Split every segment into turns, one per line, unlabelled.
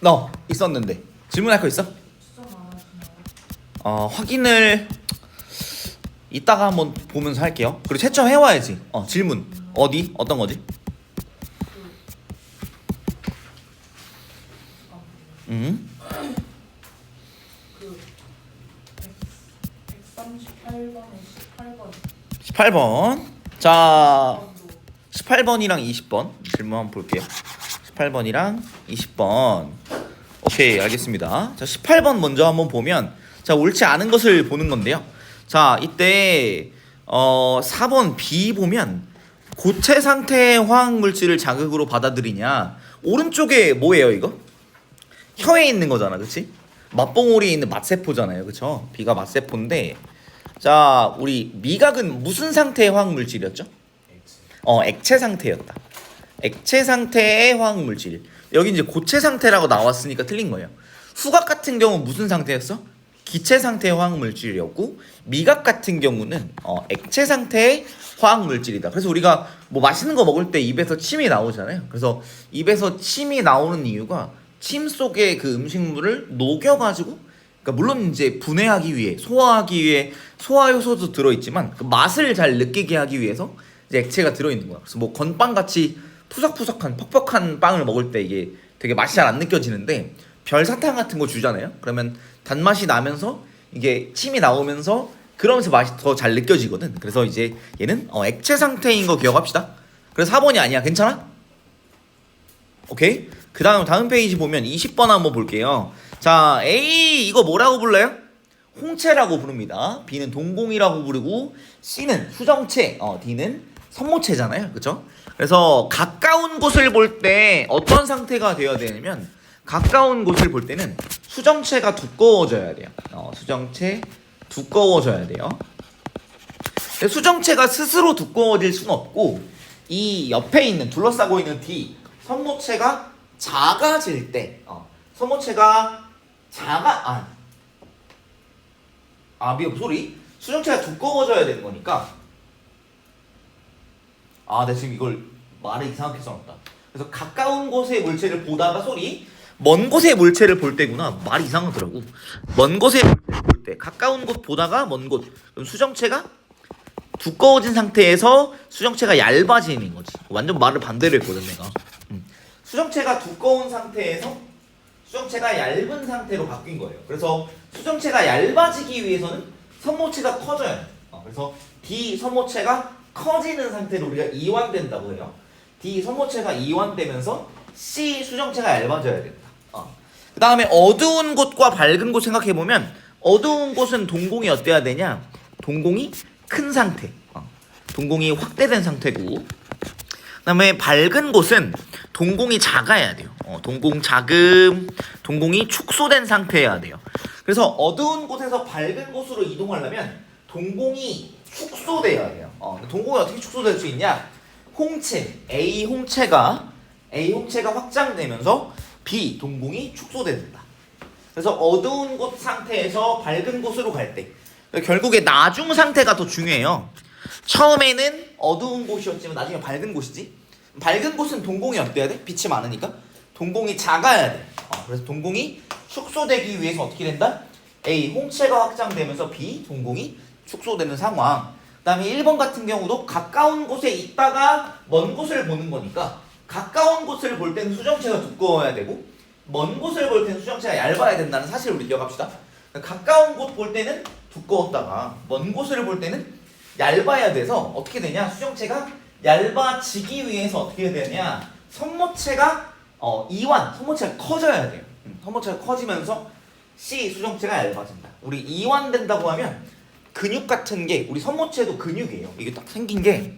너 있었는데 질문할 거 있어? 확인을 이따가 한번 보면서 할게요. 그리고 채점 해와야지. 질문 어디? 어떤 거지?
그 138번에 18번
18번. 자, 18번이랑 20번 질문 한번 볼게요. 18번이랑 20번. 오케이, 알겠습니다. 자, 18번 먼저 한번 보면, 자, 옳지 않은 것을 보는 건데요. 자, 이때 4번 B 보면 고체 상태의 화학 물질을 자극으로 받아들이냐. 오른쪽에 뭐예요, 이거? 혀에 있는 거잖아, 그치? 맛봉우리에 있는 맛세포잖아요, 그쵸? B가 맛세포인데, 자, 우리 미각은 무슨 상태의 화학 물질이었죠? 액체 상태였다. 액체 상태의 화학 물질. 여기 이제 고체 상태라고 나왔으니까 틀린 거예요. 후각 같은 경우 무슨 상태였어? 기체 상태의 화학 물질이었고, 미각 같은 경우는 액체 상태의 화학 물질이다. 그래서 우리가 뭐 맛있는 거 먹을 때 입에서 침이 나오잖아요. 그래서 입에서 침이 나오는 이유가 침 속에 그 음식물을 녹여가지고, 그러니까 물론 이제 분해하기 위해, 소화하기 위해 소화 효소도 들어있지만 그 맛을 잘 느끼게 하기 위해서 이제 액체가 들어있는 거야. 그래서 뭐 건빵 같이 푸석푸석한 퍽퍽한 빵을 먹을 때 이게 되게 맛이 잘 안 느껴지는데, 별사탕 같은 거 주잖아요. 그러면 단맛이 나면서 이게 침이 나오면서 그러면서 맛이 더 잘 느껴지거든. 그래서 이제 얘는 액체 상태인 거 기억합시다. 그래서 4번이 아니야. 괜찮아? 오케이. 그 다음 페이지 보면 20번 한번 볼게요. 자, A 이거 뭐라고 불러요? 홍채라고 부릅니다. B는 동공이라고 부르고, C는 수정체, D는 선모체잖아요. 그쵸? 그래서 가까운 곳을 볼 때 어떤 상태가 되어야 되냐면, 가까운 곳을 볼 때는 수정체가 두꺼워져야 돼요. 수정체 두꺼워져야 돼요. 수정체가 스스로 두꺼워질 수는 없고, 이 옆에 있는 둘러싸고 있는 D 선모체가 작아질 때, 선모체가 미안, 소리. 수정체가 두꺼워져야 되는 거니까. 내가 지금 이걸 말을 이상하게 써놨다. 그래서 가까운 곳의 물체를 보다가 먼 곳의 물체를 볼 때구나. 말이 이상하더라고. 먼 곳의 물체를 볼 때, 가까운 곳 보다가 먼 곳. 그럼 수정체가 두꺼워진 상태에서 수정체가 얇아지는 거지. 완전 말을 반대로 했거든 내가. 수정체가 두꺼운 상태에서 수정체가 얇은 상태로 바뀐 거예요. 그래서 수정체가 얇아지기 위해서는 선모체가 커져야 돼. 그래서 D 선모체가 커지는 상태로 우리가 이완된다고 해요. D 선모체가 이완되면서 C 수정체가 얇아져야 된다. 그 다음에 어두운 곳과 밝은 곳 생각해보면, 어두운 곳은 동공이 어때야 되냐? 동공이 큰 상태, 동공이 확대된 상태고, 그 다음에 밝은 곳은 동공이 작아야 돼요. 동공이 축소된 상태여야 돼요. 그래서 어두운 곳에서 밝은 곳으로 이동하려면 동공이 축소돼야 돼요. 동공이 어떻게 축소될 수 있냐? A 홍채가 확장되면서 B 동공이 축소된다. 그래서 어두운 곳 상태에서 밝은 곳으로 갈 때, 결국에 나중 상태가 더 중요해요. 처음에는 어두운 곳이었지만 나중에 밝은 곳이지. 밝은 곳은 동공이 어때야 돼? 빛이 많으니까 동공이 작아야 돼. 그래서 동공이 축소되기 위해서 어떻게 된다? A 홍채가 확장되면서 B 동공이 축소되는 상황. 그 다음에 1번 같은 경우도 가까운 곳에 있다가 먼 곳을 보는 거니까, 가까운 곳을 볼 때는 수정체가 두꺼워야 되고, 먼 곳을 볼 때는 수정체가 얇아야 된다는 사실을 우리 기억합시다. 가까운 곳 볼 때는 두꺼웠다가 먼 곳을 볼 때는 얇아야 돼서 어떻게 되냐? 수정체가 얇아지기 위해서 어떻게 해야 되냐? 선모체가 선모체가 커져야 돼요. 선모체가 커지면서 C 수정체가 얇아진다. 우리 이완된다고 하면 근육 같은 게, 우리 선모체도 근육이에요. 이게 딱 생긴 게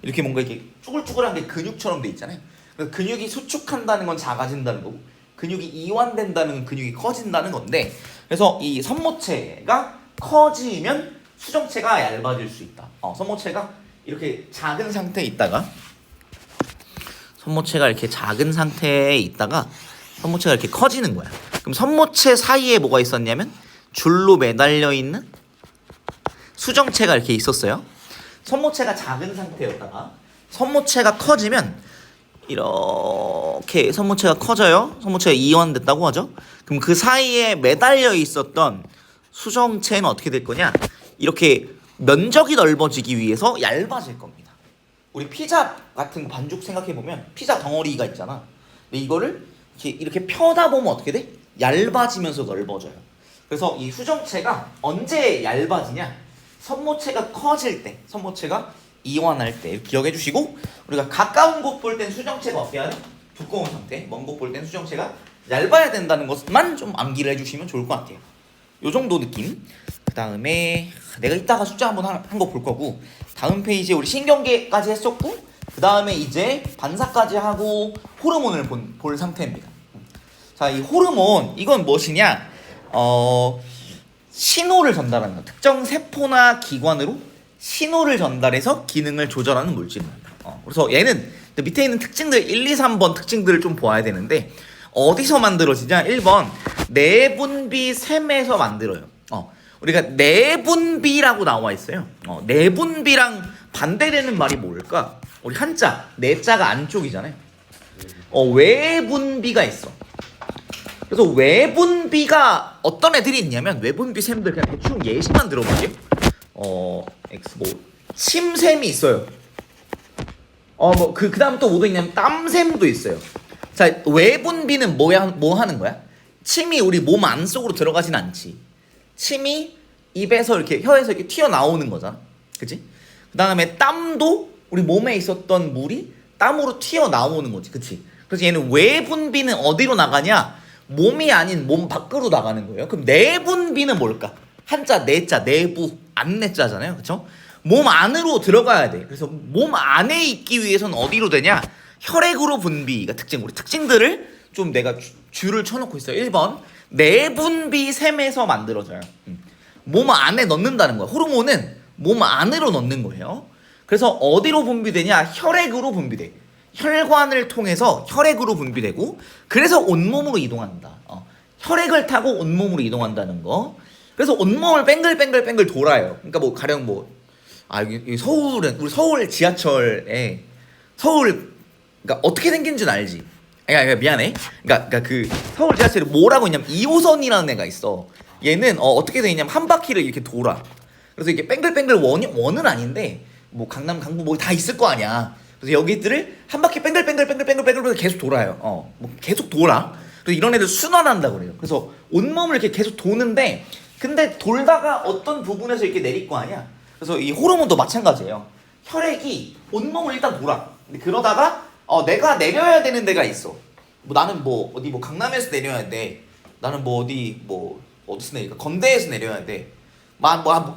이렇게 뭔가 이렇게 쭈글쭈글한 게 근육처럼 돼 있잖아요. 그래서 근육이 수축한다는 건 작아진다는 거고, 근육이 이완된다는 건 근육이 커진다는 건데, 그래서 이 선모체가 커지면 수정체가 얇아질 수 있다. 선모체가 이렇게 작은 상태에 있다가 선모체가 이렇게 커지는 거야. 그럼 선모체 사이에 뭐가 있었냐면 줄로 매달려 있는 수정체가 이렇게 있었어요. 선모체가 작은 상태였다가 선모체가 커지면 이렇게 선모체가 커져요. 선모체가 이완됐다고 하죠. 그럼 그 사이에 매달려 있었던 수정체는 어떻게 될 거냐? 이렇게 면적이 넓어지기 위해서 얇아질 겁니다. 우리 피자 같은 반죽 생각해 보면 피자 덩어리가 있잖아. 근데 이거를 이렇게 펴다 보면 어떻게 돼? 얇아지면서 넓어져요. 그래서 이 수정체가 언제 얇아지냐? 선모체가 커질 때, 선모체가 이완할 때 기억해 주시고, 우리가 가까운 곳 볼 땐 수정체가 어떻게 하냐? 두꺼운 상태. 먼 곳 볼 땐 수정체가 얇아야 된다는 것만 좀 암기를 해주시면 좋을 것 같아요. 요 정도 느낌. 그 다음에 내가 이따가 숫자 한번 한 거 볼 거고, 다음 페이지에 우리 신경계까지 했었고, 그 다음에 이제 반사까지 하고 호르몬을 볼 상태입니다. 자, 이 호르몬 이건 무엇이냐? 신호를 전달하는 거. 특정 세포나 기관으로 신호를 전달해서 기능을 조절하는 물질입니다. 그래서 얘는 밑에 있는 특징들 1, 2, 3번 특징들을 좀 보아야 되는데 어디서 만들어지냐? 1번 내분비샘에서 만들어요. 우리가 내분비라고 나와 있어요. 내분비랑 반대되는 말이 뭘까? 우리 한자 내자가 안쪽이잖아요. 외분비가 있어. 그래서 외분비가 어떤 애들이 있냐면 외분비샘들 그냥 대충 예시만 들어볼게요. X 뭐 침샘이 있어요. 그 다음 또 뭐도 있냐면 땀샘도 있어요. 자, 외분비는 뭐 하는 거야? 침이 우리 몸 안속으로 들어가진 않지. 침이 입에서 이렇게 혀에서 이렇게 튀어나오는 거잖아. 그치? 그 다음에 땀도 우리 몸에 있었던 물이 땀으로 튀어나오는 거지. 그치? 그래서 얘는 외분비는 어디로 나가냐? 몸이 아닌 몸 밖으로 나가는 거예요. 그럼 내분비는 뭘까? 한자 내자 내부 안내자잖아요. 그쵸? 몸 안으로 들어가야 돼. 그래서 몸 안에 있기 위해서는 어디로 되냐? 혈액으로 분비가 특징. 우리 특징들을 좀 내가 줄을 쳐놓고 있어요. 1번 내분비샘에서 만들어져요. 몸 안에 넣는다는 거야. 호르몬은 몸 안으로 넣는 거예요. 그래서 어디로 분비되냐? 혈액으로 분비돼. 혈관을 통해서 혈액으로 분비되고, 그래서 온몸으로 이동한다. 혈액을 타고 온몸으로 이동한다는 거. 그래서 온몸을 뱅글뱅글 돌아요. 그러니까 뭐 가령 여기 서울은 우리 서울 지하철에 그러니까 어떻게 생긴지는 알지? 그러니까 미안해. 그러니까 그 서울 지하철에 뭐라고 있냐면 2호선이라는 애가 있어. 얘는 어떻게 돼 있냐면 한 바퀴를 이렇게 돌아. 그래서 이게 뱅글뱅글 원은 아닌데 뭐 강남 강북 뭐 다 있을 거 아니야. 그래서 여기들을 한 바퀴 뱅글뱅글 계속 돌아요. 뭐 계속 돌아. 그래서 이런 애들 순환한다고 그래요. 그래서 온몸을 이렇게 계속 도는데, 근데 돌다가 어떤 부분에서 이렇게 내릴 거 아니야. 그래서 이 호르몬도 마찬가지예요. 혈액이 온몸을 일단 돌아. 근데 그러다가 내가 내려야 되는 데가 있어. 나는 어디 강남에서 내려야 돼. 나는 어디서 내릴까? 건대에서 내려야 돼.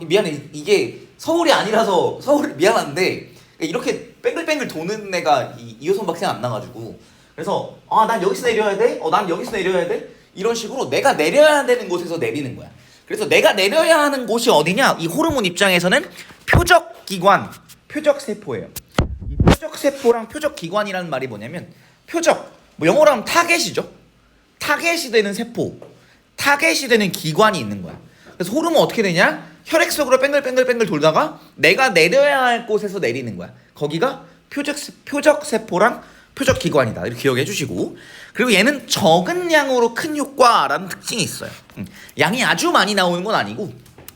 미안해. 이게 서울이 아니라서 미안한데 이렇게 뱅글뱅글 도는 애가 2호선밖에 안 나가지고, 그래서 난 여기서 내려야 돼. 난 여기서 내려야 돼. 이런 식으로 내가 내려야 되는 곳에서 내리는 거야. 그래서 내가 내려야 하는 곳이 어디냐? 이 호르몬 입장에서는 표적기관, 표적세포예요. 이 표적세포랑 표적기관이라는 말이 뭐냐면, 표적, 영어로 하면 타겟이죠. 타겟이 되는 세포, 타겟이 되는 기관이 있는 거야. 그래서 호르몬 어떻게 되냐? 혈액 속으로 뱅글뱅글 돌다가 내가 내려야 할 곳에서 내리는 거야. 거기가 표적세포랑 표적기관이다. 이렇게 기억해 주시고, 그리고 얘는 적은 양으로 큰 효과라는 특징이 있어요. 양이 아주 많이 나오는 건 아니고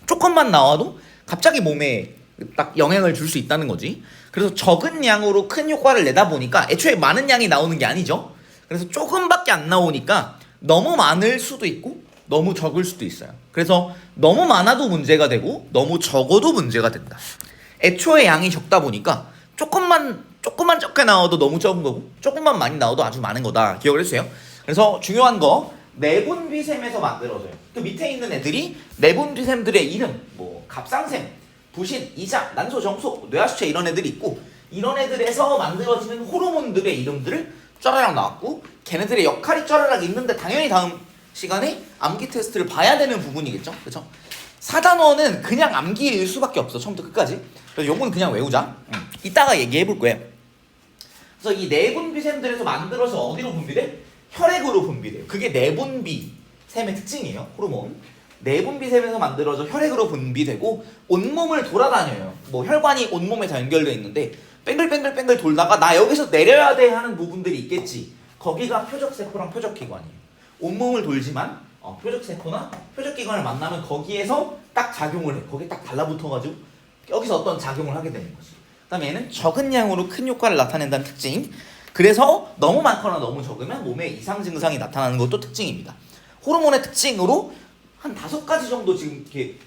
조금만 나와도 갑자기 몸에 딱 영향을 줄 수 있다는 거지. 그래서 적은 양으로 큰 효과를 내다 보니까 애초에 많은 양이 나오는 게 아니죠. 그래서 조금밖에 안 나오니까 너무 많을 수도 있고 너무 적을 수도 있어요. 그래서 너무 많아도 문제가 되고 너무 적어도 문제가 된다. 애초에 양이 적다 보니까 조금만 적게 나와도 너무 적은 거고, 조금만 많이 나와도 아주 많은 거다. 기억을 해주세요. 그래서 중요한 거, 내분비샘에서 만들어져요. 그 밑에 있는 애들이 내분비샘들의 이름, 갑상샘, 부신, 이장, 난소, 정소, 뇌하수체 이런 애들이 있고, 이런 애들에서 만들어지는 호르몬들의 이름들을 쩌라락 나왔고, 걔네들의 역할이 쩌라락 있는데 당연히 다음 시간에 암기 테스트를 봐야 되는 부분이겠죠. 그렇죠? 4단원은 그냥 암기일 수밖에 없어. 처음부터 끝까지. 그래서 요건 그냥 외우자. 이따가 얘기해 볼 거예요. 그래서 이 내분비샘들에서 만들어서 어디로 분비돼? 혈액으로 분비돼요. 그게 내분비샘의 특징이에요. 호르몬. 내분비샘에서 만들어져 혈액으로 분비되고 온몸을 돌아다녀요. 혈관이 온몸에 다 연결되어 있는데 뱅글뱅글뱅글 돌다가 나 여기서 내려야 돼 하는 부분들이 있겠지. 거기가 표적세포랑 표적기관이에요. 온몸을 돌지만 표적세포나 표적기관을 만나면 거기에서 딱 작용을 해. 거기에 딱 달라붙어가지고 여기서 어떤 작용을 하게 되는 거지. 그 다음에 얘는 적은 양으로 큰 효과를 나타낸다는 특징. 그래서 너무 많거나 너무 적으면 몸에 이상 증상이 나타나는 것도 특징입니다. 호르몬의 특징으로 한 5가지 정도 지금 이렇게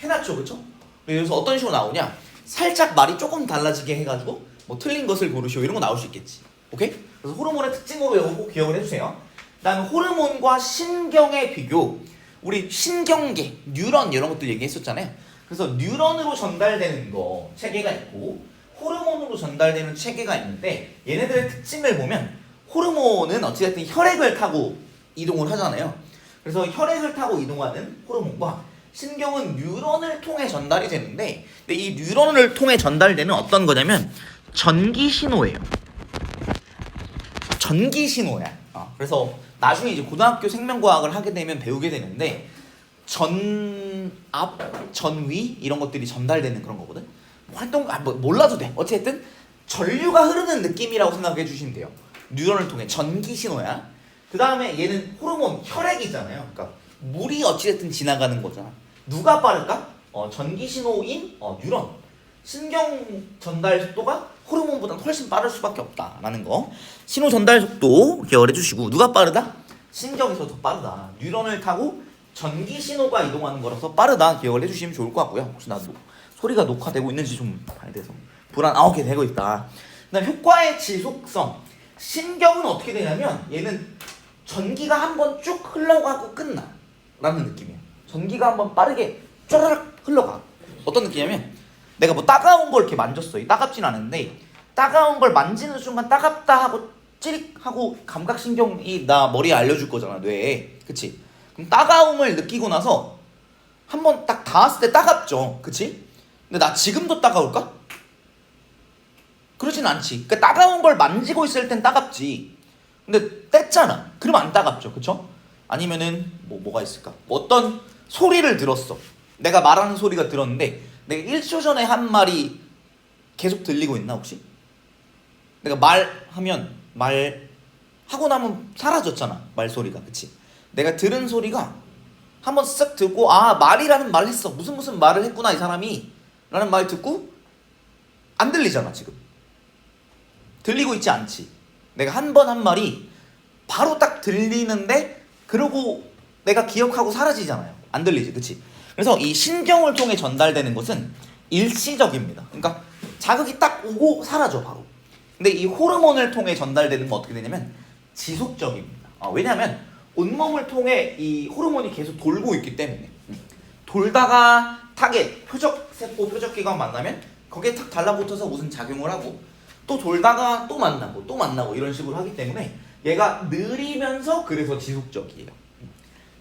해놨죠, 그렇죠? 그래서 어떤 식으로 나오냐? 살짝 말이 조금 달라지게 해가지고 뭐 틀린 것을 고르시오 이런 거 나올 수 있겠지. 오케이? 그래서 호르몬의 특징으로 이거 기억을 해주세요. 그다음에 호르몬과 신경의 비교. 우리 신경계, 뉴런 이런 것들 얘기했었잖아요. 그래서 뉴런으로 전달되는 거 체계가 있고 호르몬으로 전달되는 체계가 있는데 얘네들의 특징을 보면 호르몬은 어찌됐든 혈액을 타고 이동을 하잖아요. 그래서 혈액을 타고 이동하는 호르몬과 신경은 뉴런을 통해 전달이 되는데 근데 이 뉴런을 통해 전달되는 어떤 거냐면 전기 신호예요. 전기 신호야. 그래서 나중에 이제 고등학교 생명과학을 하게 되면 배우게 되는데 전압, 전위 이런 것들이 전달되는 그런 거거든. 활동 뭐 몰라도 돼. 어쨌든 전류가 흐르는 느낌이라고 생각해 주시면 돼요. 뉴런을 통해 전기 신호야. 그 다음에 얘는 호르몬 혈액이잖아요. 그러니까 물이 어찌됐든 지나가는 거잖아. 누가 빠를까? 전기 신호인 뉴런. 신경 전달 속도가 호르몬보다 훨씬 빠를 수밖에 없다라는 거. 신호 전달 속도 기억을 해주시고 누가 빠르다? 신경에서 더 빠르다. 뉴런을 타고 전기 신호가 이동하는 거라서 빠르다 기억을 해주시면 좋을 것 같고요. 혹시 나도 소리가 녹화되고 있는지 좀 봐야 돼서 오케이 되고 있다. 그다음 효과의 지속성. 신경은 어떻게 되냐면 얘는 전기가 한번 쭉 흘러가고 끝나 라는 느낌이에요. 전기가 한번 빠르게 쫘라락 흘러가. 어떤 느낌이냐면 내가 뭐 따가운 걸 이렇게 만졌어. 따갑진 않은데 따가운 걸 만지는 순간 따갑다 하고 찌릿 하고 감각신경이 나 머리에 알려줄 거잖아, 뇌에. 그치? 그럼 따가움을 느끼고 나서 한번 딱 닿았을 때 따갑죠, 그치? 근데 나 지금도 따가울까? 그러진 않지. 그러니까 따가운 걸 만지고 있을 땐 따갑지. 근데 뗐잖아. 그럼 안 따갑죠, 그쵸? 아니면은 뭐가 있을까? 어떤 소리를 들었어. 내가 말하는 소리가 들었는데 내가 1초 전에 한 말이 계속 들리고 있나 혹시? 내가 말하고 나면 사라졌잖아, 말소리가. 그치? 내가 들은 소리가 한번 쓱 듣고 말이라는 말을 했어. 무슨 말을 했구나 이 사람이 라는 말 듣고 안 들리잖아. 지금 들리고 있지 않지. 내가 한 번 한 말이 바로 딱 들리는데 그러고 내가 기억하고 사라지잖아요. 안 들리지, 그치? 그래서 이 신경을 통해 전달되는 것은 일시적입니다. 그러니까 자극이 딱 오고 사라져 바로. 근데 이 호르몬을 통해 전달되는 건 어떻게 되냐면 지속적입니다. 왜냐하면 온몸을 통해 이 호르몬이 계속 돌고 있기 때문에. 돌다가 타겟, 표적세포, 표적기관 만나면 거기에 탁 달라붙어서 무슨 작용을 하고 또 돌다가 또 만나고 이런 식으로 하기 때문에 얘가 느리면서 그래서 지속적이에요.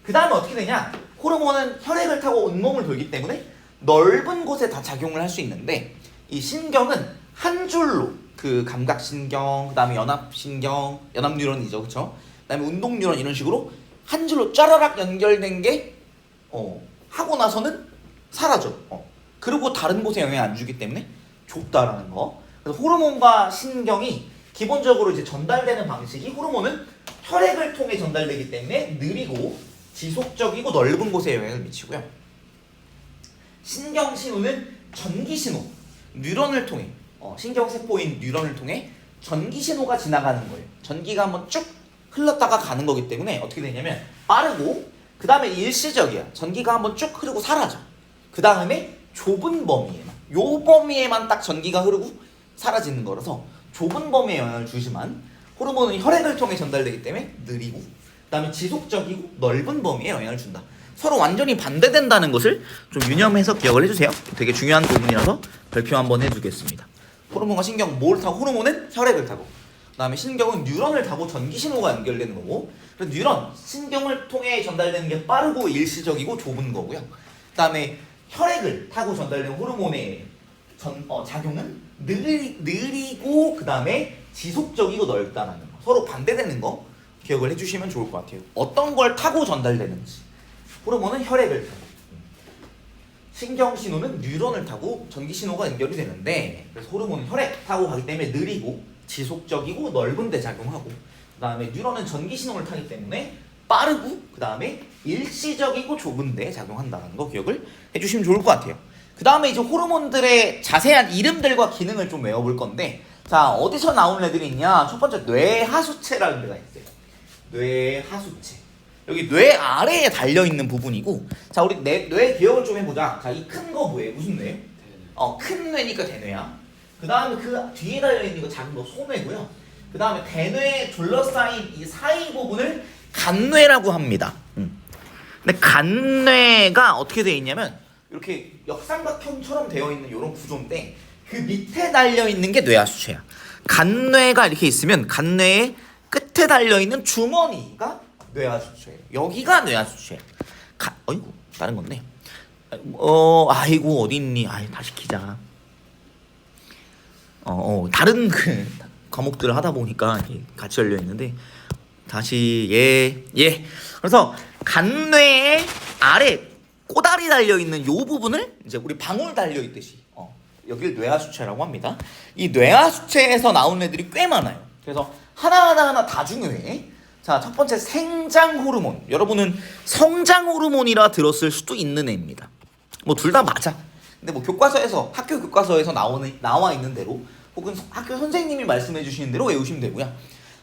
그 다음에 어떻게 되냐? 호르몬은 혈액을 타고 온몸을 돌기 때문에 넓은 곳에 다 작용을 할 수 있는데 이 신경은 한 줄로 그 감각신경, 그 다음에 연합신경, 연합뉴런이죠, 그쵸? 그 다음에 운동뉴런 이런 식으로 한 줄로 짜라락 연결된 게 하고 나서는 사라져. 그리고 다른 곳에 영향 안 주기 때문에 좁다라는 거. 그래서 호르몬과 신경이 기본적으로 이제 전달되는 방식이 호르몬은 혈액을 통해 전달되기 때문에 느리고 지속적이고 넓은 곳에 영향을 미치고요. 신경 신호는 전기 신호, 뉴런을 통해 신경세포인 뉴런을 통해 전기 신호가 지나가는 거예요. 전기가 한번 쭉 흘렀다가 가는 거기 때문에 어떻게 되냐면 빠르고 그 다음에 일시적이야. 전기가 한번 쭉 흐르고 사라져. 그 다음에 좁은 범위에만 딱 전기가 흐르고 사라지는 거라서 좁은 범위에 영향을 주지만 호르몬은 혈액을 통해 전달되기 때문에 느리고 그 다음에 지속적이고 넓은 범위에 영향을 준다. 서로 완전히 반대된다는 것을 좀 유념해서 기억을 해주세요. 되게 중요한 부분이라서 발표 한번 해두겠습니다. 호르몬과 신경 뭘 타고? 호르몬은 혈액을 타고 그 다음에 신경은 뉴런을 타고 전기 신호가 연결되는 거고 그래서 뉴런, 신경을 통해 전달되는 게 빠르고 일시적이고 좁은 거고요. 그 다음에 혈액을 타고 전달되는 호르몬의 작용은 느리고 그 다음에 지속적이고 넓다는 거. 서로 반대되는 거 기억을 해주시면 좋을 것 같아요. 어떤 걸 타고 전달되는지. 호르몬은 혈액을 타고 신경 신호는 뉴런을 타고 전기 신호가 연결이 되는데, 그래서 호르몬은 혈액 타고 가기 때문에 느리고 지속적이고 넓은 데 작용하고, 그 다음에 뉴런은 전기 신호를 타기 때문에 빠르고, 그 다음에 일시적이고 좁은 데 작용한다는 거 기억을 해주시면 좋을 것 같아요. 그 다음에 이제 호르몬들의 자세한 이름들과 기능을 좀 외워볼 건데, 자, 어디서 나온 애들이 있냐? 첫 번째 뇌하수체라는 데가 있어요. 뇌하수체. 여기 뇌 아래에 달려있는 부분이고, 자, 우리 뇌 기억을 좀 해보자. 자, 이 큰 거 뭐예요? 무슨 뇌? 큰 뇌니까 대뇌야. 그 다음에 그 뒤에 달려있는 거 작은 거 소뇌고요. 그 다음에 대뇌에 둘러싸인 이 사이 부분을 간뇌라고 합니다. 근데 간뇌가 어떻게 되어 있냐면 이렇게 역삼각형처럼 되어 있는 이런 구조인데, 그 밑에 달려있는 게 뇌하수체야. 간뇌가 이렇게 있으면 간뇌의 끝에 달려있는 주머니가 뇌하수체예요. 여기가 뇌하수체예요. 어이구, 다른 건데. 아이고, 어디 있니? 다시 키자. 다른 그 과목들을 하다 보니까 같이 열려 있는데, 다시 예. 그래서 간뇌의 아래 꼬다리 달려 있는 요 부분을 이제 우리 방울 달려 있듯이 여기를 뇌하수체라고 합니다. 이 뇌하수체에서 나오는 애들이 꽤 많아요. 그래서 하나하나 다 중요해. 자, 첫 번째 생장 호르몬. 여러분은 성장 호르몬이라 들었을 수도 있는 애입니다. 뭐 둘 다 맞아. 근데 뭐 교과서에서, 학교 교과서에서 나와 있는 대로, 혹은 학교 선생님이 말씀해 주시는 대로 외우시면 되고요.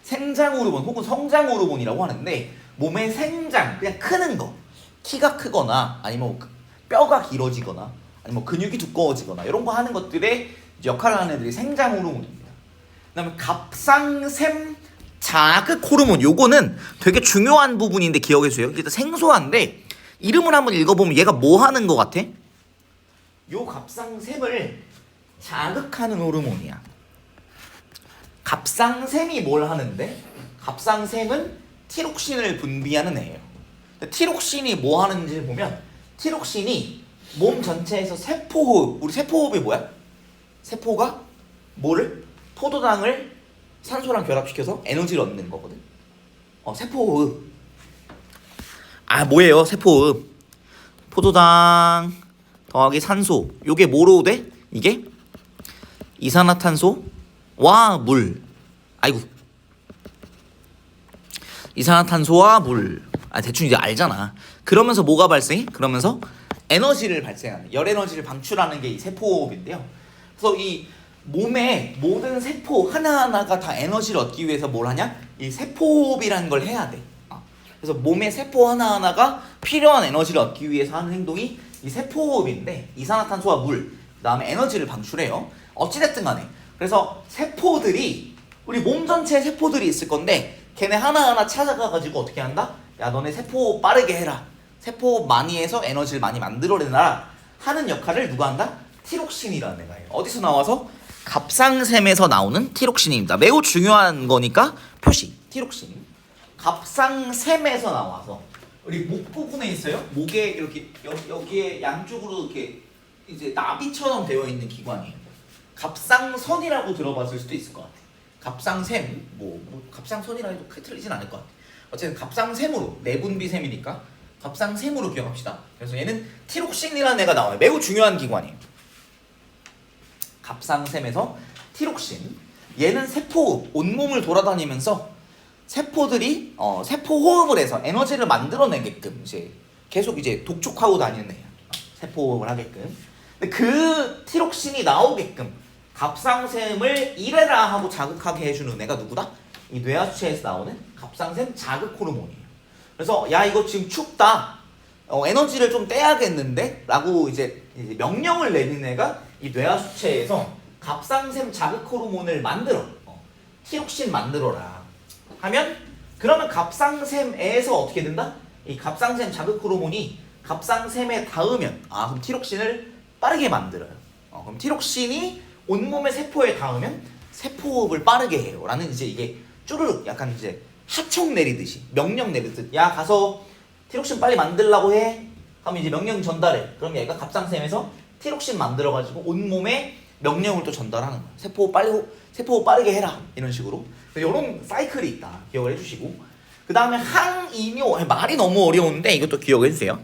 생장 호르몬 혹은 성장 호르몬이라고 하는데, 몸의 생장, 그냥 크는 거, 키가 크거나 아니면 뭐 뼈가 길어지거나 아니면 뭐 근육이 두꺼워지거나 이런 거 하는 것들의 역할을 하는 애들이 생장 호르몬입니다. 그다음에 갑상샘 자극 호르몬, 요거는 되게 중요한 부분인데 기억해 주세요. 일단 생소한데 이름을 한번 읽어보면 얘가 뭐 하는 것 같아? 요 갑상샘을 자극하는 호르몬이야. 갑상샘이 뭘 하는데? 갑상샘은 티록신을 분비하는 애예요. 티록신이 뭐 하는지 보면, 티록신이 몸 전체에서 세포호흡, 우리 세포호흡이 뭐야? 세포가 뭐를? 포도당을 산소랑 결합시켜서 에너지를 얻는 거거든. 세포호흡. 뭐예요? 세포호흡. 포도당 더하기 산소. 요게 뭐로 돼? 이게 이산화탄소와 물. 이산화탄소와 물. 대충 이제 알잖아. 그러면서 뭐가 발생해? 그러면서 에너지를 발생하는, 열 에너지를 방출하는 게 이 세포호흡인데요. 그래서 이 몸의 모든 세포 하나하나가 다 에너지를 얻기 위해서 뭘 하냐? 이 세포호흡이라는 걸 해야 돼. 그래서 몸의 세포 하나하나가 필요한 에너지를 얻기 위해서 하는 행동이 이 세포호흡인데, 이산화탄소와 물, 그 다음에 에너지를 방출해요. 어찌됐든 간에. 그래서 세포들이, 우리 몸 전체에 세포들이 있을 건데, 걔네 하나하나 찾아가가지고 어떻게 한다? 야, 너네 세포 빠르게 해라. 세포 많이 해서 에너지를 많이 만들어내라 하는 역할을 누가 한다? 티록신이라는 애가 해요. 어디서 나와서? 갑상샘에서 나오는 티록신입니다. 매우 중요한 거니까 표시. 티록신. 갑상샘에서 나와서 우리 목 부분에 있어요. 목에 이렇게 여기에 양쪽으로 이렇게 이제 나비처럼 되어 있는 기관이에요. 갑상선이라고 들어봤을 수도 있을 것 같아. 갑상샘, 뭐 갑상선이라 해도 크게 틀리진 않을 것 같아. 어쨌든 갑상샘으로, 내분비샘이니까 갑상샘으로 기억합시다. 그래서 얘는 티록신이라는 애가 나와요. 매우 중요한 기관이에요. 갑상샘에서 티록신. 얘는 세포호흡, 온몸을 돌아다니면서 세포들이 세포호흡을 해서 에너지를 만들어내게끔 이제 계속 이제 독촉하고 다니는 애야. 세포호흡을 하게끔. 근데 그 티록신이 나오게끔 갑상샘을 이래라 하고 자극하게 해주는 애가 누구다? 이 뇌하수체에서 나오는 갑상샘 자극 호르몬이에요. 그래서 야, 이거 지금 춥다, 에너지를 좀 떼야겠는데? 라고 이제 명령을 내는 애가 이 뇌하수체에서 갑상샘 자극 호르몬을 만들어. 티록신 만들어라 하면, 그러면 갑상샘에서 어떻게 된다? 이 갑상샘 자극 호르몬이 갑상샘에 닿으면 그럼 티록신을 빠르게 만들어요. 그럼 티록신이 온몸의 세포에 닿으면 세포호흡을 빠르게 해요. 라는 이제 이게 쭈르륵 약간 이제 하청 내리듯이, 명령 내리듯, 야, 가서 티록신 빨리 만들라고 해 하면 이제 명령 전달해. 그럼 얘가 갑상샘에서 티록신 만들어가지고 온몸에 명령을 또 전달하는 거야. 세포 빠르게 해라, 이런 식으로. 이런 사이클이 있다, 기억을 해주시고. 그 다음에 항이뇨, 말이 너무 어려운데 이것도 기억해 주세요.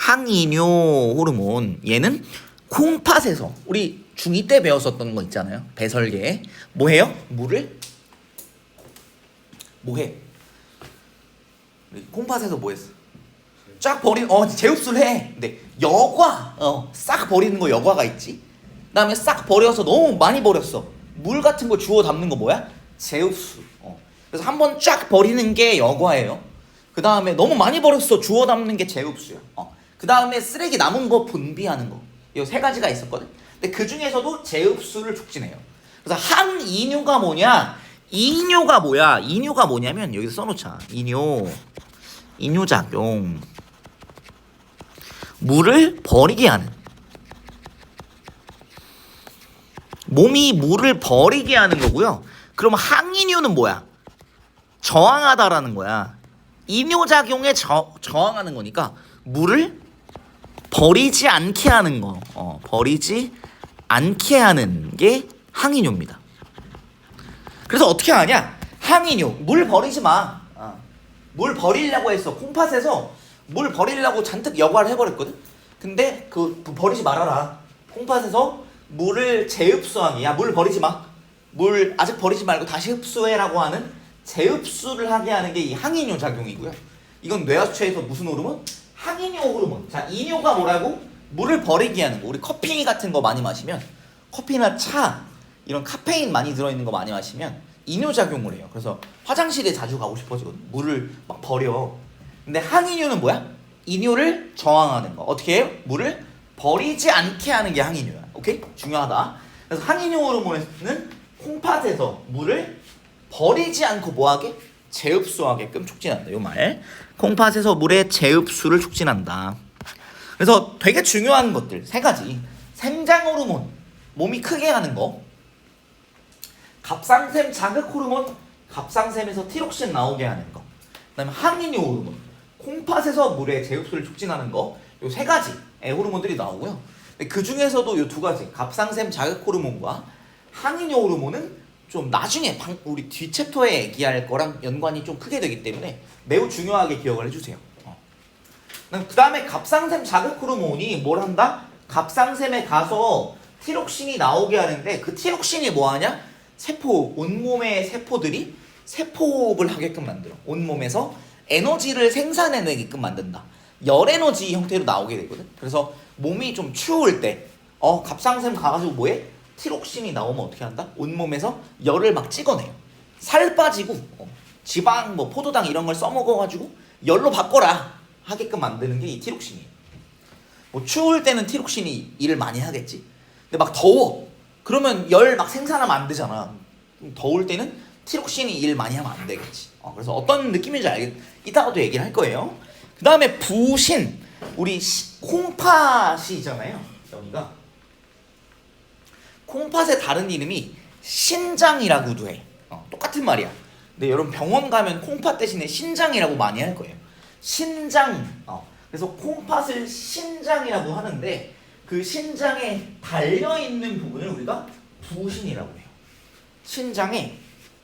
항이뇨 호르몬. 얘는 콩팥에서 우리 중2 때 배웠었던 거 있잖아요. 배설계. 뭐 해요? 물을 뭐해? 우리 콩팥에서 뭐 했어? 쫙 버린 제흡수를 해. 근데 여과 싹 버리는 거 여과가 있지. 그다음에 싹 버려서 너무 많이 버렸어. 물 같은 거 주워 담는 거 뭐야? 제흡수. 그래서 한번 쫙 버리는 게 여과예요. 그다음에 너무 많이 버렸어. 주워 담는 게 제흡수야. 그다음에 쓰레기 남은 거 분비하는 거. 이 세 가지가 있었거든. 근데 그 중에서도 제흡수를 촉진해요. 그래서 항이뇨가 뭐냐? 이뇨가 뭐야? 이뇨가 뭐냐면 여기서 써놓자. 이뇨작용. 물을 버리게 하는. 몸이 물을 버리게 하는 거고요. 그럼 항이뇨는 뭐야? 저항하다라는 거야. 이뇨작용에 저항하는 거니까 물을 버리지 않게 하는 거. 버리지 않게 하는 게 항이뇨입니다. 그래서 어떻게 하냐? 항이뇨. 물 버리지 마. 물 버리려고 했어. 콩팥에서 물 버리려고 잔뜩 여과를 해버렸거든. 근데 그 버리지 말아라. 콩팥에서 물을 재흡수하기. 야, 물 버리지 마. 물 아직 버리지 말고 다시 흡수해라고 하는 재흡수를 하게 하는 게 이 항이뇨 작용이고요. 이건 뇌하수체에서 무슨 호르몬? 항이뇨 호르몬. 자, 이뇨가 뭐라고? 물을 버리게 하는 거. 우리 커피 같은 거 많이 마시면, 커피나 차 이런 카페인 많이 들어있는 거 많이 마시면 이뇨 작용을 해요. 그래서 화장실에 자주 가고 싶어지거든. 물을 막 버려. 근데 항이뇨는 뭐야? 이뇨를 저항하는 거. 어떻게 해요? 물을 버리지 않게 하는 게 항이뇨야. 오케이? 중요하다. 그래서 항이뇨 호르몬은 콩팥에서 물을 버리지 않고 뭐하게? 재흡수하게끔 촉진한다. 요 말. 콩팥에서 물의 재흡수를 촉진한다. 그래서 되게 중요한 것들 세 가지. 생장 호르몬, 몸이 크게 하는 거. 갑상샘 자극 호르몬, 갑상샘에서 티록신 나오게 하는 거. 그다음에 항이뇨 호르몬, 콩팥에서 물의 재흡수를 촉진하는 거. 요 세 가지 호르몬들이 나오고요. 그 중에서도 요 두 가지, 갑상샘 자극 호르몬과 항이뇨 호르몬은 좀 나중에 우리 뒤 챕터에 얘기할 거랑 연관이 좀 크게 되기 때문에 매우 중요하게 기억을 해주세요. 그 다음에 갑상샘 자극 호르몬이 뭘 한다? 갑상샘에 가서 티록신이 나오게 하는데, 그 티록신이 뭐 하냐? 온몸의 세포들이 세포호흡을 하게끔 만들어. 온몸에서 에너지를 생산해내게끔 만든다. 열에너지 형태로 나오게 되거든. 그래서 몸이 좀 추울 때 갑상샘 가가지고 뭐해? 티록신이 나오면 어떻게 한다? 온몸에서 열을 막 찍어내요. 살 빠지고 지방, 포도당 이런 걸 써먹어가지고 열로 바꿔라 하게끔 만드는 게 이 티록신이에요. 추울 때는 티록신이 일을 많이 하겠지. 근데 막 더워. 그러면 열 막 생산하면 안 되잖아. 더울 때는 티록신이 일 많이 하면 안 되겠지. 그래서 어떤 느낌인지 이따가도 얘기를 할 거예요. 그 다음에 부신. 우리 콩팥이잖아요. 여기가. 콩팥의 다른 이름이 신장이라고도 해. 똑같은 말이야. 근데 여러분 병원 가면 콩팥 대신에 신장이라고 많이 할 거예요. 신장. 그래서 콩팥을 신장이라고 하는데, 그 신장에 달려있는 부분을 우리가 부신이라고 해요. 신장에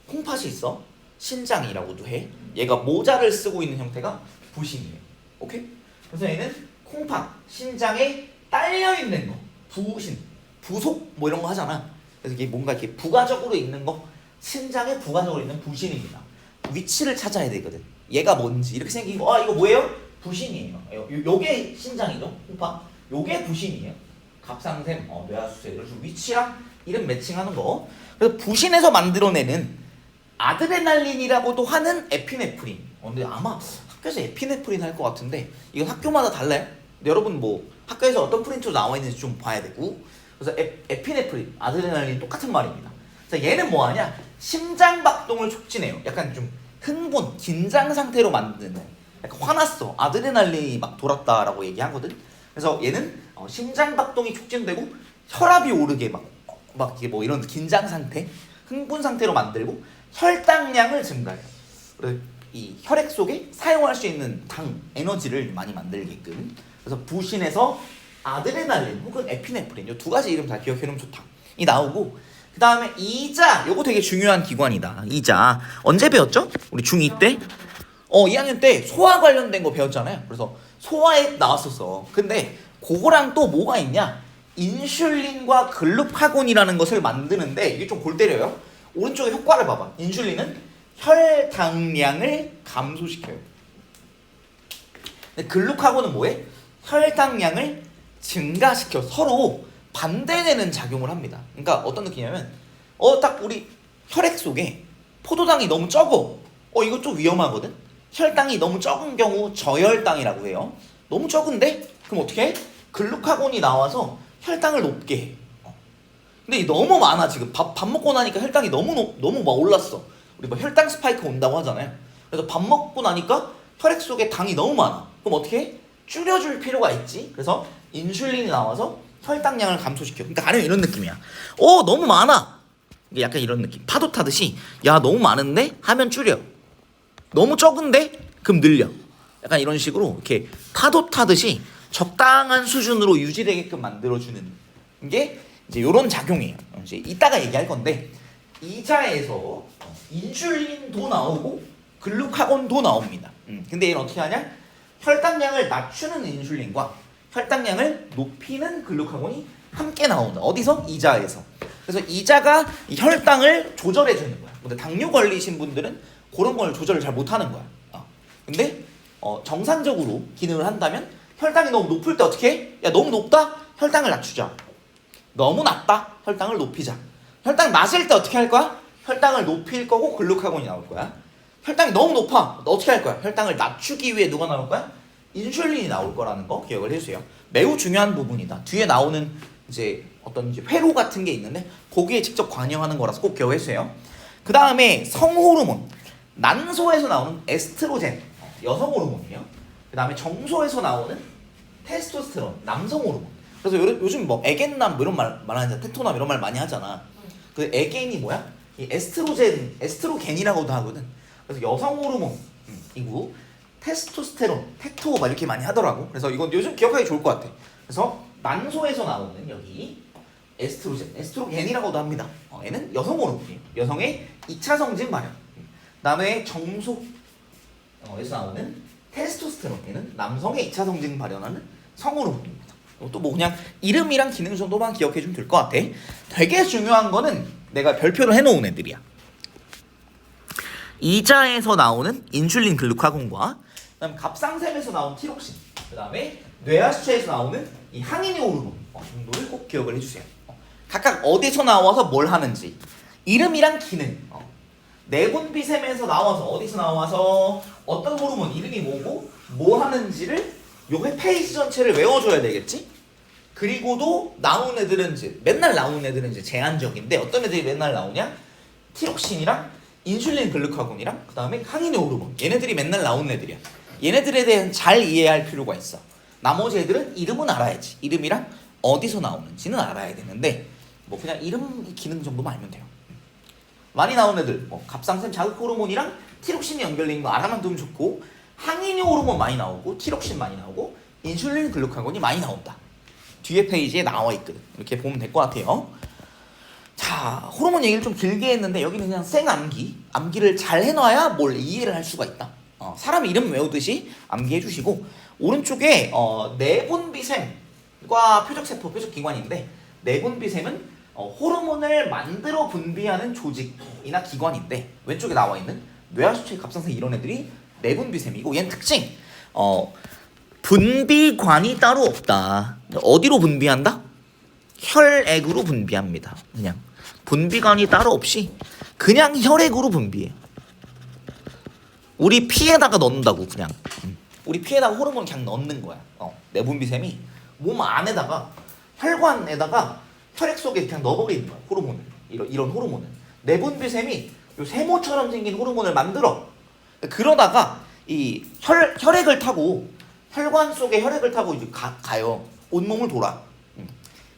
콩팥이 있어. 신장이라고도 해. 얘가 모자를 쓰고 있는 형태가 부신이에요. 오케이? 그래서 얘는 콩팥, 신장에 딸려있는 거, 부신. 부속 뭐 이런 거 하잖아. 그래서 이게 뭔가 이렇게 부가적으로 있는 거, 신장에 부가적으로 있는 부신입니다. 위치를 찾아야 되거든. 얘가 뭔지 이렇게 생긴 거. 이거 뭐예요? 부신이에요. 요게 신장이죠. 콩팥. 요게 부신이에요. 갑상샘, 뇌하수체. 그래서 위치랑 이름 매칭하는 거. 그래서 부신에서 만들어내는 아드레날린이라고도 하는 에피네프린. 근데 아마 학교에서 에피네프린 할 것 같은데 이건 학교마다 달라요. 근데 여러분 학교에서 어떤 프린트로 나와 있는지 좀 봐야 되고. 그래서 에피네프린, 아드레날린 똑같은 말입니다. 자, 얘는 뭐 하냐? 심장 박동을 촉진해요. 약간 좀 흥분, 긴장 상태로 만드는. 약간 화났어. 아드레날린이 막 돌았다라고 얘기하거든. 그래서 얘는 심장 박동이 촉진되고 혈압이 오르게 막 이게 이런 긴장 상태, 흥분 상태로 만들고 혈당량을 증가해요. 그래서 이 혈액 속에 사용할 수 있는 당, 에너지를 많이 만들게끔. 그래서 부신에서 아드레날린 혹은 에피네프린, 이 두 가지 이름 다 기억해놓으면 좋다. 이 나오고, 그 다음에 이자, 요거 되게 중요한 기관이다. 이자 언제 배웠죠? 우리 중2 때 2학년 때 소화 관련된 거 배웠잖아요. 그래서 소화액 나왔었어. 근데 그거랑 또 뭐가 있냐? 인슐린과 글루카곤이라는 것을 만드는데 이게 좀 골 때려요. 오른쪽에 효과를 봐봐. 인슐린은 혈당량을 감소시켜요. 근데 글루카곤은 뭐해? 혈당량을 증가시켜. 서로 반대되는 작용을 합니다. 그러니까 어떤 느낌이냐면 딱 우리 혈액 속에 포도당이 너무 적어. 이거 좀 위험하거든. 혈당이 너무 적은 경우 저혈당이라고 해요. 너무 적은데? 그럼 어떻게 해? 글루카곤이 나와서 혈당을 높게 해. 근데 너무 많아 지금. 밥 먹고 나니까 혈당이 너무 막 올랐어. 우리 뭐 혈당 스파이크 온다고 하잖아요. 그래서 밥 먹고 나니까 혈액 속에 당이 너무 많아. 그럼 어떻게 해? 줄여줄 필요가 있지. 그래서 인슐린이 나와서 혈당량을 감소시켜. 그러니까 가령 이런 느낌이야. 너무 많아. 이게 약간 이런 느낌. 파도 타듯이 야 너무 많은데 하면 줄여. 너무 적은데 그럼 늘려. 약간 이런 식으로 이렇게 파도 타듯이 적당한 수준으로 유지되게끔 만들어주는 게 이제 이런 작용이에요. 이제 이따가 얘기할 건데 이자에서 인슐린도 나오고 글루카곤도 나옵니다. 근데 얘는 어떻게 하냐? 혈당량을 낮추는 인슐린과 혈당량을 높이는 글루카곤이 함께 나온다. 어디서? 이자에서. 그래서 이자가 혈당을 조절해 주는 거야. 근데 당뇨 걸리신 분들은 그런 걸 조절을 잘 못하는 거야. 근데 정상적으로 기능을 한다면 혈당이 너무 높을 때 어떻게 해? 야 너무 높다? 혈당을 낮추자. 너무 낮다? 혈당을 높이자. 혈당 낮을 때 어떻게 할 거야? 혈당을 높일 거고 글루카곤이 나올 거야. 혈당이 너무 높아. 너 어떻게 할 거야? 혈당을 낮추기 위해 누가 나올 거야? 인슐린이 나올 거라는 거 기억을 해주세요. 매우 중요한 부분이다. 뒤에 나오는 이제 어떤 이제 회로 같은 게 있는데 거기에 직접 관여하는 거라서 꼭 기억해 주세요. 그 다음에 성호르몬. 난소에서 나오는 에스트로겐, 여성 호르몬이에요. 그 다음에 정소에서 나오는 테스토스테론, 남성 호르몬. 그래서 요즘 뭐 에겐남 뭐 이런 말 하잖아. 테토남 이런 말 많이 하잖아. 그 에겐이 뭐야? 이 에스트로겐이라고도 하거든. 그래서 여성 호르몬이고 테스토스테론, 테토 막 이렇게 많이 하더라고. 그래서 이건 요즘 기억하기 좋을 것 같아. 그래서 난소에서 나오는 여기 에스트로겐이라고도 합니다. 얘는 여성 호르몬이에요. 여성의 2차 성징 발현. 그다음에 정소에서 나오는 테스토스테론, 얘는 남성의 2차 성징 발현하는 성호르몬입니다. 또 뭐 그냥 이름이랑 기능 정도만 기억해 주면 될 것 같아. 되게 중요한 거는 내가 별표를 해놓은 애들이야. 이자에서 나오는 인슐린 글루카곤과 그다음에 갑상샘에서 나온 티록신, 그다음에 뇌하수체에서 나오는 이 항인의 호르몬 정도를 꼭 기억을 해주세요. 각각 어디서 나와서 뭘 하는지, 이름이랑 기능, 내분비샘에서 나와서 어디서 나와서 어떤 호르몬 이름이 뭐고 뭐 하는지를 요 페이지 전체를 외워줘야 되겠지. 그리고도 나온 애들은 이제 맨날 나오는 애들은 이제 제한적인데 어떤 애들이 맨날 나오냐? 티록신이랑 인슐린 글루카곤이랑 그 다음에 항인의 호르몬, 얘네들이 맨날 나오는 애들이야. 얘네들에 대한 잘 이해할 필요가 있어. 나머지 애들은 이름은 알아야지. 이름이랑 어디서 나오는지는 알아야 되는데 뭐 그냥 이름 기능 정도만 알면 돼요. 많이 나오는 애들 뭐 갑상샘 자극 호르몬이랑 티록신이 연결된 거 알아만 두면 좋고, 항인의 호르몬 많이 나오고 티록신 많이 나오고 인슐린 글루카곤이 많이 나온다. 뒤에 페이지에 나와 있거든. 이렇게 보면 될 것 같아요. 자, 호르몬 얘기를 좀 길게 했는데 여기는 그냥 암기를 잘 해놔야 뭘 이해를 할 수가 있다. 사람 이름 외우듯이 암기해 주시고, 오른쪽에 내분비샘과 표적세포, 표적기관인데 내분비샘은 호르몬을 만들어 분비하는 조직이나 기관인데 왼쪽에 나와 있는 뇌하수체, 갑상선 이런 애들이 내분비샘이고, 얘는 특징 분비관이 따로 없다. 어디로 분비한다? 혈액으로 분비합니다. 그냥 분비관이 따로 없이 그냥 혈액으로 분비해. 우리 피에다가 넣는다고. 그냥 우리 피에다가 호르몬 그냥 넣는 거야. 내분비샘이 몸 안에다가 혈관에다가 혈액 속에 그냥 넣어버리는 거야. 호르몬을, 이런 호르몬을. 내분비샘이 요 세모처럼 생긴 호르몬을 만들어. 그러다가 이 혈액을 타고, 혈관 속에 혈액을 타고 이제 가요. 온몸을 돌아.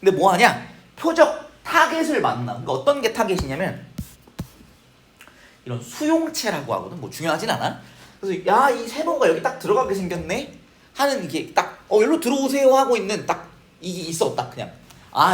근데 뭐 하냐? 표적 타겟을 만나. 그러니까 어떤 게 타겟이냐면 이런 수용체라고 하거든. 뭐 중요하진 않아. 그래서 야, 이 세모가 여기 딱 들어가게 생겼네 하는, 이게 딱 여기로 들어오세요 하고 있는 딱 이게 있어. 딱 그냥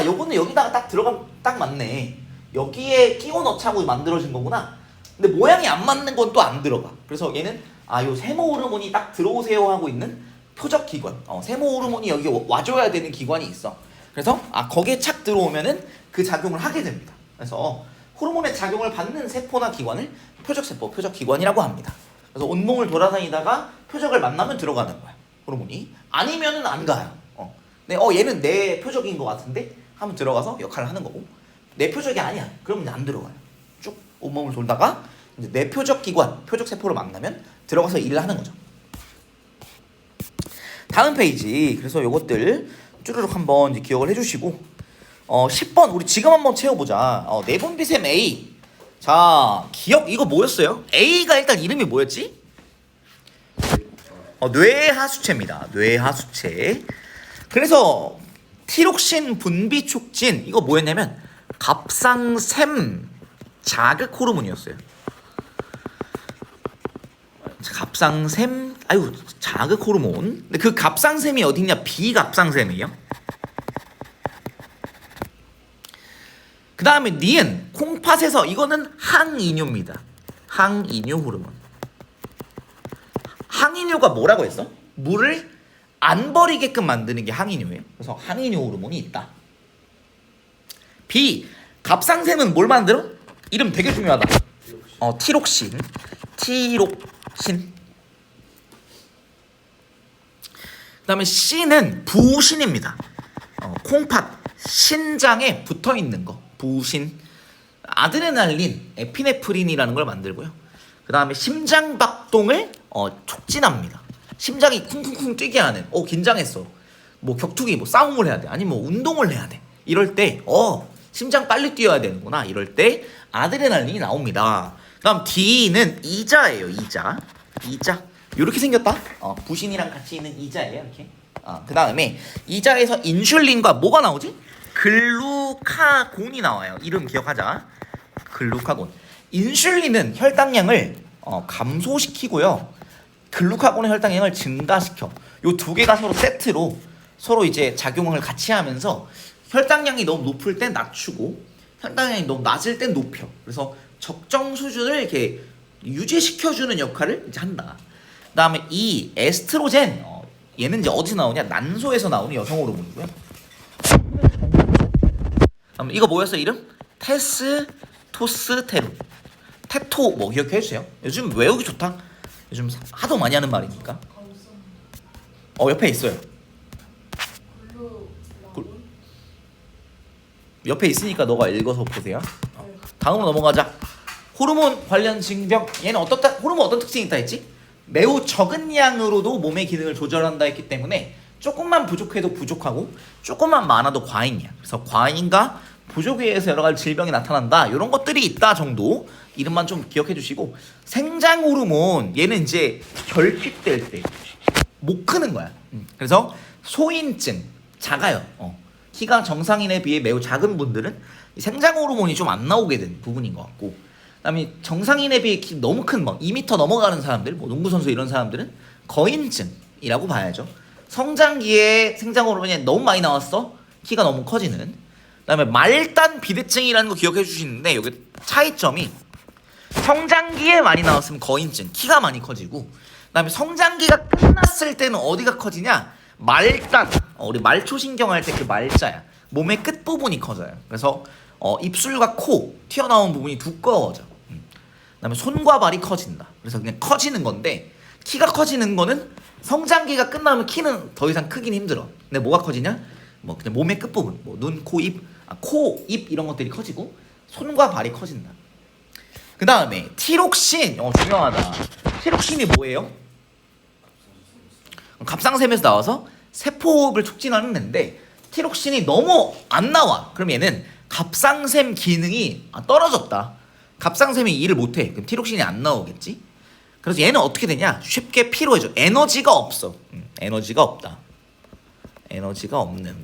요거는 여기다가 딱 들어가면 딱 맞네. 여기에 끼워 넣자고 만들어진 거구나. 근데 모양이 안 맞는 건 또 안 들어가. 그래서 얘는 요 세모 호르몬이 딱 들어오세요 하고 있는 표적 기관. 세모 호르몬이 여기 와줘야 되는 기관이 있어. 그래서 거기에 착 들어오면은 그 작용을 하게 됩니다. 그래서 호르몬의 작용을 받는 세포나 기관을 표적세포, 표적기관이라고 합니다. 그래서 온몸을 돌아다니다가 표적을 만나면 들어가는 거야. 호르몬이. 아니면은 안 가요. 근데 얘는 내 표적인 것 같은데 하면 들어가서 역할을 하는 거고, 내 표적이 아니야. 그러면 안 들어가요. 쭉 온몸을 돌다가 이제 내 표적기관, 표적세포를 만나면 들어가서 일을 하는 거죠. 다음 페이지. 그래서 요것들 쭈르륵 한번 이제 기억을 해주시고 10번 우리 지금 한번 채워보자. 내분비샘 A. 자, 기억 이거 뭐였어요? A가 일단 이름이 뭐였지? 뇌하수체입니다. 뇌하수체. 그래서 티록신 분비 촉진 이거 뭐였냐면 갑상샘 자극 호르몬이었어요. 갑상샘 자극 호르몬. 근데 그 갑상샘이 어딨냐? 비갑상샘이에요. 그 다음에 니은 콩팥에서 이거는 항이뇨입니다. 항이뇨 호르몬. 항이뇨가 뭐라고 했어? 물을 안 버리게끔 만드는 게 항이뇨예요. 그래서 항이뇨 호르몬이 있다. B 갑상샘은 뭘 만들어? 이름 되게 중요하다. 티록신. 그 다음에 C는 부신입니다. 콩팥 신장에 붙어 있는 거. 부신. 아드레날린, 에피네프린이라는 걸 만들고요. 그 다음에 심장박동을 촉진합니다. 심장이 쿵쿵쿵 뛰게 하는. 긴장했어. 뭐 격투기, 뭐 싸움을 해야 돼. 아니면 뭐 운동을 해야 돼. 이럴 때 심장 빨리 뛰어야 되는구나. 이럴 때 아드레날린이 나옵니다. 그다음 D는 이자예요. 이자. 이렇게 생겼다. 부신이랑 같이 있는 이자예요. 이렇게. 그 다음에 이자에서 인슐린과 뭐가 나오지? 글루카곤이 나와요. 이름 기억하자. 글루카곤. 인슐린은 혈당량을 감소시키고요. 글루카곤은 혈당량을 증가시켜. 요 두 개가 서로 세트로 서로 이제 작용을 같이 하면서 혈당량이 너무 높을 땐 낮추고 혈당량이 너무 낮을 땐 높여. 그래서 적정 수준을 이렇게 유지시켜주는 역할을 이제 한다. 그 다음에 이 에스트로겐. 얘는 이제 어디서 나오냐? 난소에서 나오는 여성 호르몬이고요. 이거 뭐였어 이름? 테스토스테론. 테토 뭐 기억해 주세요. 요즘 외우기 좋다. 요즘 하도 많이 하는 말이니까. 옆에 있어요. 옆에 있으니까 너가 읽어서 보세요. 다음으로 넘어가자. 호르몬 관련 징병. 얘는 호르몬 어떤 특징이 있다 했지? 매우 적은 양으로도 몸의 기능을 조절한다 했기 때문에 조금만 부족해도 부족하고 조금만 많아도 과잉이야. 그래서 과잉과 부족에 의해서 여러 가지 질병이 나타난다. 이런 것들이 있다 정도 이름만 좀 기억해 주시고, 생장 호르몬 얘는 이제 결핍될 때 못 크는 거야. 그래서 소인증 작아요. 키가 정상인에 비해 매우 작은 분들은 생장 호르몬이 좀 안 나오게 된 부분인 것 같고, 그다음에 정상인에 비해 키 너무 큰 2m 넘어가는 사람들, 뭐 농구 선수 이런 사람들은 거인증이라고 봐야죠. 성장기에 생장 호르몬이 너무 많이 나왔어. 키가 너무 커지는. 그다음에 말단 비대증이라는 거 기억해 주시는데 여기 차이점이 성장기에 많이 나왔으면 거인증, 키가 많이 커지고, 그다음에 성장기가 끝났을 때는 어디가 커지냐? 말단. 우리 말초신경 할 때 그 말자야. 몸의 끝 부분이 커져요. 그래서 입술과 코 튀어나온 부분이 두꺼워져. 그다음에 손과 발이 커진다. 그래서 그냥 커지는 건데, 키가 커지는 거는 성장기가 끝나면 키는 더 이상 크긴 힘들어. 근데 뭐가 커지냐? 뭐 그냥 몸의 끝 부분, 뭐 눈, 코, 입, 입 이런 것들이 커지고 손과 발이 커진다. 그 다음에 티록신. 중요하다. 티록신이 뭐예요? 갑상샘에서 나와서 세포호흡을 촉진하는 애인데, 티록신이 너무 안 나와. 그럼 얘는 갑상샘 기능이 떨어졌다. 갑상샘이 일을 못해. 그럼 티록신이 안 나오겠지. 그래서 얘는 어떻게 되냐? 쉽게 피로해져. 에너지가 없어. 에너지가 없다. 에너지가 없는.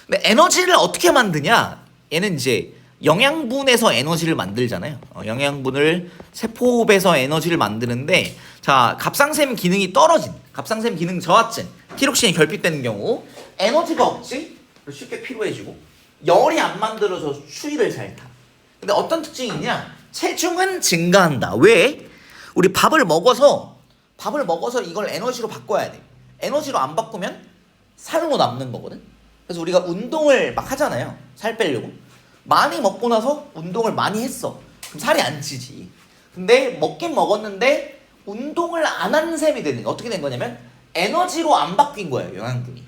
근데 에너지를 어떻게 만드냐? 얘는 이제 영양분에서 에너지를 만들잖아요. 영양분을 세포호흡에서 에너지를 만드는데, 자, 갑상샘 기능이 떨어진, 갑상샘 기능 저하증, 티록신이 결핍되는 경우 에너지가 없지? 쉽게 피로해지고 열이 안 만들어서 추위를 잘 타. 근데 어떤 특징이 있냐? 체중은 증가한다. 왜? 우리 밥을 먹어서 밥을 먹어서 이걸 에너지로 바꿔야 돼. 에너지로 안 바꾸면 살로 남는 거거든. 그래서 우리가 운동을 막 하잖아요. 살 빼려고. 많이 먹고 나서 운동을 많이 했어. 그럼 살이 안 찌지. 근데 먹긴 먹었는데 운동을 안 한 셈이 되는 거. 어떻게 된 거냐면 에너지로 안 바뀐 거예요. 영양분이.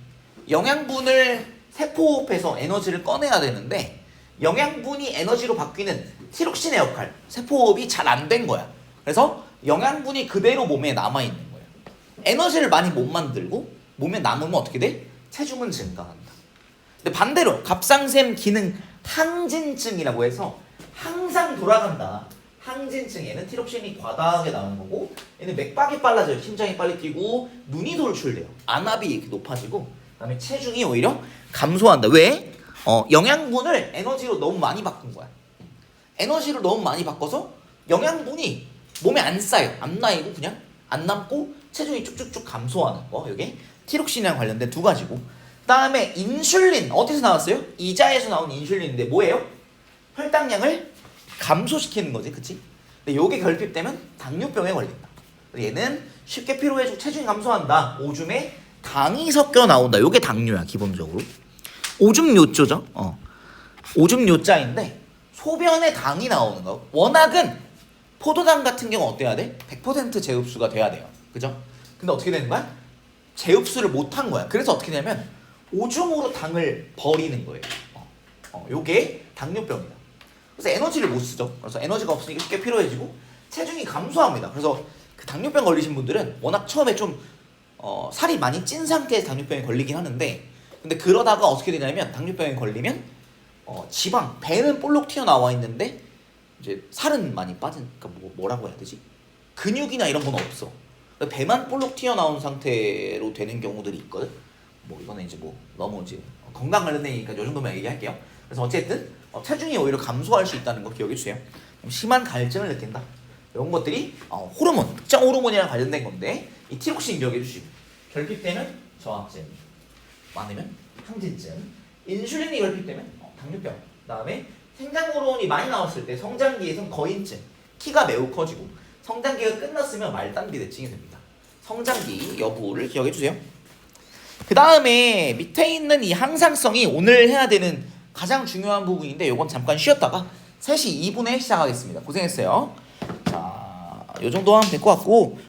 영양분을 세포호흡에서 에너지를 꺼내야 되는데 영양분이 에너지로 바뀌는 티록신의 역할, 세포호흡이 잘 안 된 거야. 그래서 영양분이 그대로 몸에 남아있는 거예요. 에너지를 많이 못 만들고 몸에 남으면 어떻게 돼? 체중은 증가한다. 근데 반대로 갑상샘 기능 항진증이라고 해서 항상 돌아간다. 항진증에는 티록신이 과다하게 나오는 거고 얘는 맥박이 빨라져요. 심장이 빨리 뛰고 눈이 돌출돼요. 안압이 이렇게 높아지고 그다음에 체중이 오히려 감소한다. 왜? 영양분을 에너지로 너무 많이 바꾼 거야. 에너지로 너무 많이 바꿔서 영양분이 몸에 안 쌓여. 안 나이고 그냥 안 남고 체중이 쭉쭉쭉 감소하는 거. 이게 티록신이랑 관련된 두 가지고. 그다음에 인슐린 어디서 나왔어요? 이자에서 나온 인슐린인데 뭐예요? 혈당량을 감소시키는 거지, 그치? 근데 요게 결핍되면 당뇨병에 걸린다. 얘는 쉽게 피로해지고 체중이 감소한다. 오줌에 당이 섞여 나온다. 요게 당뇨야, 기본적으로. 오줌 요조죠. 오줌 요자인데 소변에 당이 나오는 거. 워낙은 포도당 같은 경우 어때야 돼? 100% 재흡수가 돼야 돼요. 그죠? 근데 어떻게 되는 거야? 재흡수를 못한 거야. 그래서 어떻게 되냐면 오줌으로 당을 버리는 거예요. 요게 당뇨병이다. 그래서 에너지를 못 쓰죠. 그래서 에너지가 없으니까 쉽게 피로해지고 체중이 감소합니다. 그래서 그 당뇨병 걸리신 분들은 워낙 처음에 좀 살이 많이 찐 상태에서 당뇨병에 걸리긴 하는데 근데 그러다가 어떻게 되냐면 당뇨병에 걸리면 지방, 배는 볼록 튀어나와 있는데 이제 살은 많이 빠진, 그러니까 뭐라고 해야 되지? 근육이나 이런 건 없어. 배만 볼록 튀어나온 상태로 되는 경우들이 있거든. 뭐 이거는 이제 뭐 너무 이제 건강 관련되니까 요 정도만 얘기할게요. 그래서 어쨌든 체중이 오히려 감소할 수 있다는 거 기억해 주세요. 심한 갈증을 느낀다. 이런 것들이 호르몬, 특정 호르몬이랑 관련된 건데 이 티록신 기억해 주시고 결핍되면 저항증, 많으면 항진증, 인슐린이 결핍되면 당뇨병, 그다음에 생장 호르몬이 많이 나왔을 때 성장기에선 거인증, 키가 매우 커지고 성장기가 끝났으면 말단비대증이 됩니다. 성장기 여부를 기억해 주세요. 그 다음에 밑에 있는 이 항상성이 오늘 해야 되는 가장 중요한 부분인데 요건 잠깐 쉬었다가 3시 2분에 시작하겠습니다. 고생했어요. 자, 요 정도 하면 될 것 같고